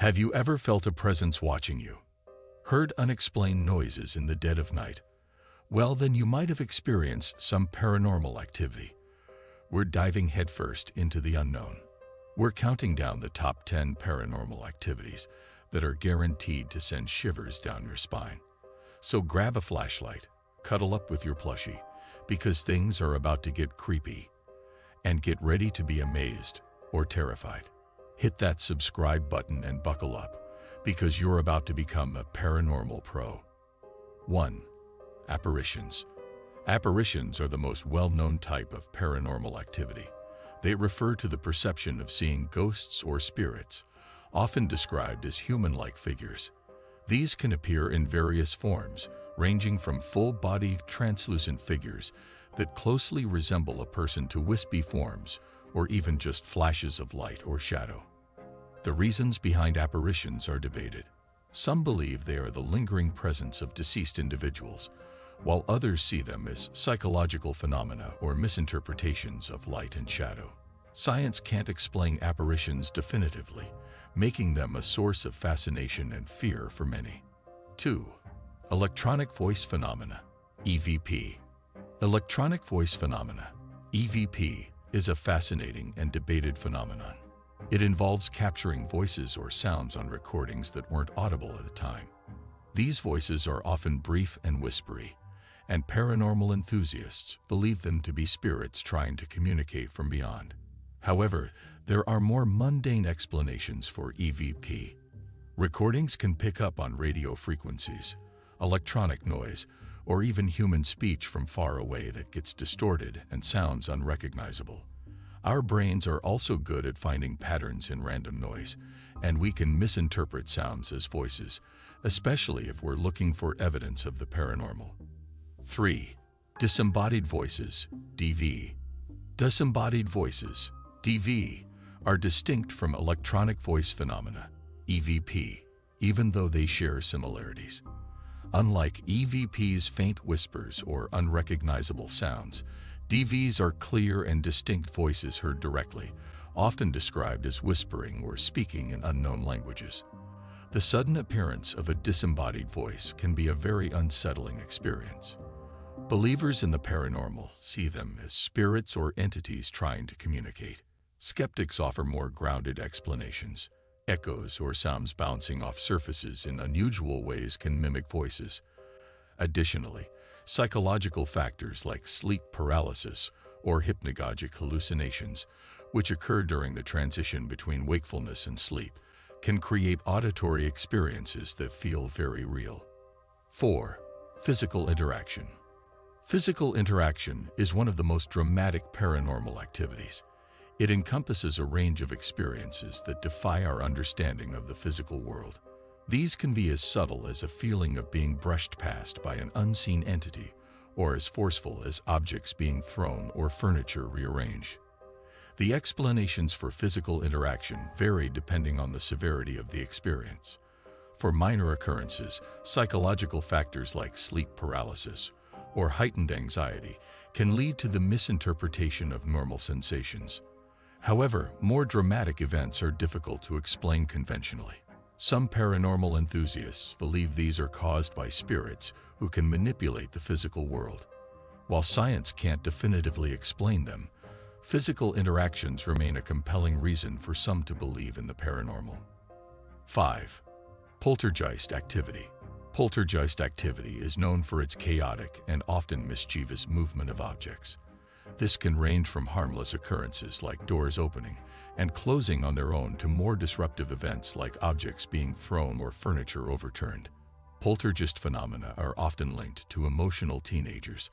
Have you ever felt a presence watching you? Heard unexplained noises in the dead of night? Well, then you might have experienced some paranormal activity. We're diving headfirst into the unknown. We're counting down the top 10 paranormal activities that are guaranteed to send shivers down your spine. So grab a flashlight, cuddle up with your plushie, because things are about to get creepy. And get ready to be amazed or terrified. Hit that subscribe button and buckle up, because you're about to become a paranormal pro. 1. Apparitions. Apparitions are the most well-known type of paranormal activity. They refer to the perception of seeing ghosts or spirits, often described as human-like figures. These can appear in various forms, ranging from full-bodied translucent figures that closely resemble a person to wispy forms, or even just flashes of light or shadow. The reasons behind apparitions are debated. Some believe they are the lingering presence of deceased individuals, while others see them as psychological phenomena or misinterpretations of light and shadow. Science can't explain apparitions definitively, making them a source of fascination and fear for many. 2. Electronic voice phenomena, EVP. Electronic voice phenomena, EVP, is a fascinating and debated phenomenon. It involves capturing voices or sounds on recordings that weren't audible at the time. These voices are often brief and whispery, and paranormal enthusiasts believe them to be spirits trying to communicate from beyond. However, there are more mundane explanations for EVP. Recordings can pick up on radio frequencies, electronic noise, or even human speech from far away that gets distorted and sounds unrecognizable. Our brains are also good at finding patterns in random noise, and we can misinterpret sounds as voices, especially if we're looking for evidence of the paranormal. 3. Disembodied voices, DV. Disembodied voices, DV, are distinct from electronic voice phenomena, EVP, even though they share similarities. Unlike EVP's faint whispers or unrecognizable sounds, DVs are clear and distinct voices heard directly, often described as whispering or speaking in unknown languages. The sudden appearance of a disembodied voice can be a very unsettling experience. Believers in the paranormal see them as spirits or entities trying to communicate. Skeptics offer more grounded explanations. Echoes or sounds bouncing off surfaces in unusual ways can mimic voices. Additionally, psychological factors like sleep paralysis or hypnagogic hallucinations, which occur during the transition between wakefulness and sleep, can create auditory experiences that feel very real. 4. Physical interaction. Physical interaction is one of the most dramatic paranormal activities. It encompasses a range of experiences that defy our understanding of the physical world. These can be as subtle as a feeling of being brushed past by an unseen entity, or as forceful as objects being thrown or furniture rearranged. The explanations for physical interaction vary depending on the severity of the experience. For minor occurrences, psychological factors like sleep paralysis or heightened anxiety can lead to the misinterpretation of normal sensations. However, more dramatic events are difficult to explain conventionally. Some paranormal enthusiasts believe these are caused by spirits who can manipulate the physical world. While science can't definitively explain them, physical interactions remain a compelling reason for some to believe in the paranormal. 5. Poltergeist activity. Poltergeist activity is known for its chaotic and often mischievous movement of objects. This can range from harmless occurrences like doors opening and closing on their own to more disruptive events like objects being thrown or furniture overturned. Poltergeist phenomena are often linked to emotional teenagers,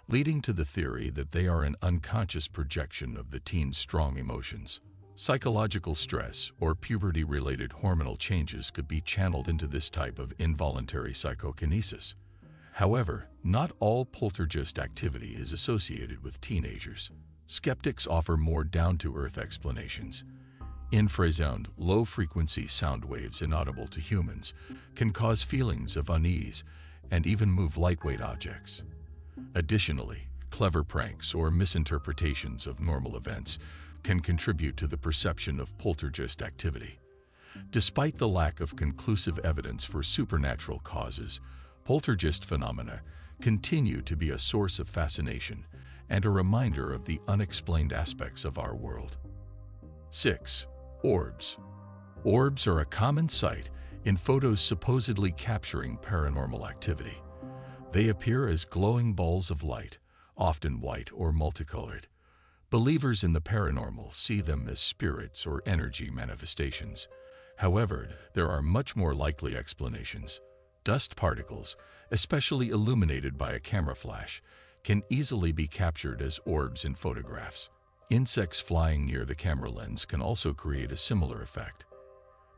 leading to the theory that they are an unconscious projection of the teen's strong emotions. Psychological stress or puberty-related hormonal changes could be channeled into this type of involuntary psychokinesis. However, not all poltergeist activity is associated with teenagers. Skeptics offer more down-to-earth explanations. Infrasound, low-frequency sound waves inaudible to humans, can cause feelings of unease and even move lightweight objects. Additionally, clever pranks or misinterpretations of normal events can contribute to the perception of poltergeist activity. Despite the lack of conclusive evidence for supernatural causes, poltergeist phenomena continue to be a source of fascination and a reminder of the unexplained aspects of our world. 6. Orbs. Orbs are a common sight in photos supposedly capturing paranormal activity. They appear as glowing balls of light, often white or multicolored. Believers in the paranormal see them as spirits or energy manifestations. However, there are much more likely explanations. Dust particles, especially illuminated by a camera flash, can easily be captured as orbs in photographs. Insects flying near the camera lens can also create a similar effect.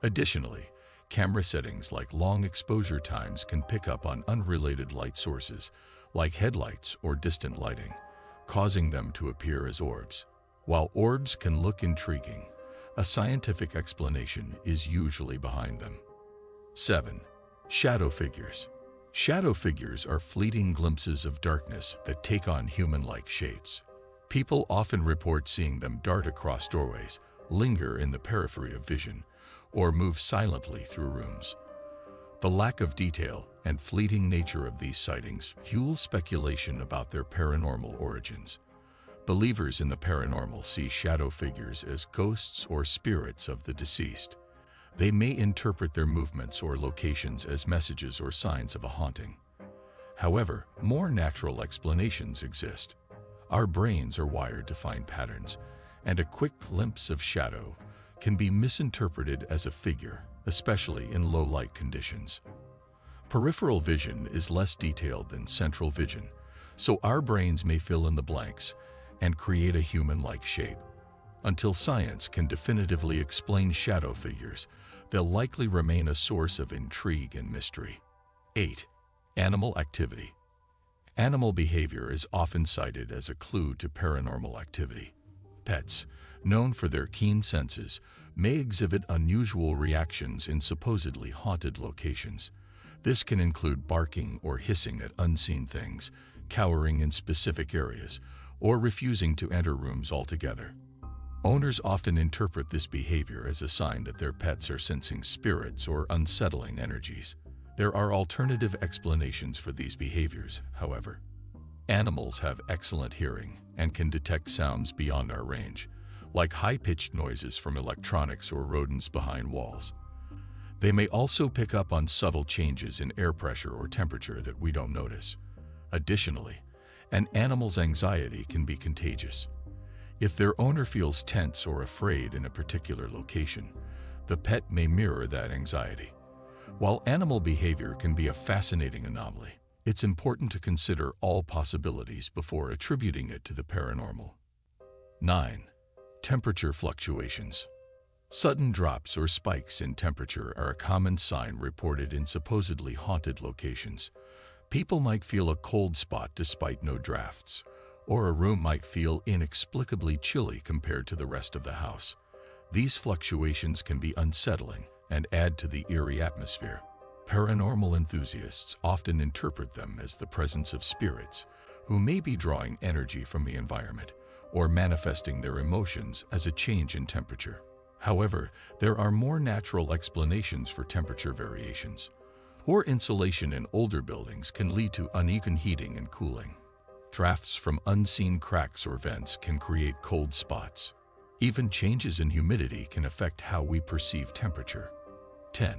Additionally, camera settings like long exposure times can pick up on unrelated light sources, like headlights or distant lighting, causing them to appear as orbs. While orbs can look intriguing, a scientific explanation is usually behind them. 7. Shadow figures. Shadow figures are fleeting glimpses of darkness that take on human-like shapes. People often report seeing them dart across doorways, linger in the periphery of vision, or move silently through rooms. The lack of detail and fleeting nature of these sightings fuels speculation about their paranormal origins. Believers in the paranormal see shadow figures as ghosts or spirits of the deceased. They may interpret their movements or locations as messages or signs of a haunting. However, more natural explanations exist. Our brains are wired to find patterns, and a quick glimpse of shadow can be misinterpreted as a figure, especially in low-light conditions. Peripheral vision is less detailed than central vision, so our brains may fill in the blanks and create a human-like shape. Until science can definitively explain shadow figures, they'll likely remain a source of intrigue and mystery. 8. Animal activity. Animal behavior is often cited as a clue to paranormal activity. Pets, known for their keen senses, may exhibit unusual reactions in supposedly haunted locations. This can include barking or hissing at unseen things, cowering in specific areas, or refusing to enter rooms altogether. Owners often interpret this behavior as a sign that their pets are sensing spirits or unsettling energies. There are alternative explanations for these behaviors, however. Animals have excellent hearing and can detect sounds beyond our range, like high-pitched noises from electronics or rodents behind walls. They may also pick up on subtle changes in air pressure or temperature that we don't notice. Additionally, an animal's anxiety can be contagious. If their owner feels tense or afraid in a particular location, the pet may mirror that anxiety. While animal behavior can be a fascinating anomaly, it's important to consider all possibilities before attributing it to the paranormal. 9. Temperature fluctuations. Sudden drops or spikes in temperature are a common sign reported in supposedly haunted locations. People might feel a cold spot despite no drafts, or a room might feel inexplicably chilly compared to the rest of the house. These fluctuations can be unsettling and add to the eerie atmosphere. Paranormal enthusiasts often interpret them as the presence of spirits who may be drawing energy from the environment or manifesting their emotions as a change in temperature. However, there are more natural explanations for temperature variations. Poor insulation in older buildings can lead to uneven heating and cooling. Drafts from unseen cracks or vents can create cold spots. Even changes in humidity can affect how we perceive temperature. 10.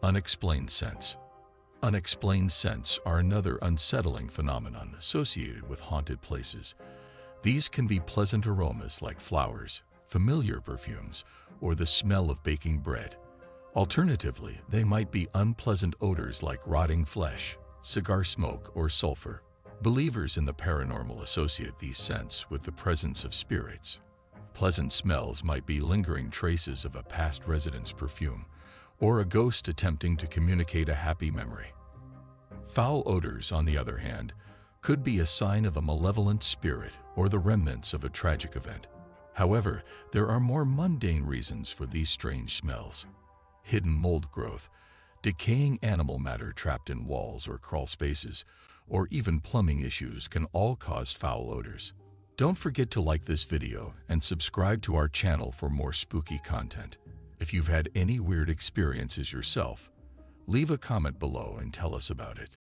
Unexplained scents. Unexplained scents are another unsettling phenomenon associated with haunted places. These can be pleasant aromas like flowers, familiar perfumes, or the smell of baking bread. Alternatively, they might be unpleasant odors like rotting flesh, cigar smoke, or sulfur. Believers in the paranormal associate these scents with the presence of spirits. Pleasant smells might be lingering traces of a past resident's perfume, or a ghost attempting to communicate a happy memory. Foul odors, on the other hand, could be a sign of a malevolent spirit or the remnants of a tragic event. However, there are more mundane reasons for these strange smells. Hidden mold growth, decaying animal matter trapped in walls or crawl spaces, or even plumbing issues can all cause foul odors. Don't forget to like this video and subscribe to our channel for more spooky content. If you've had any weird experiences yourself, leave a comment below and tell us about it.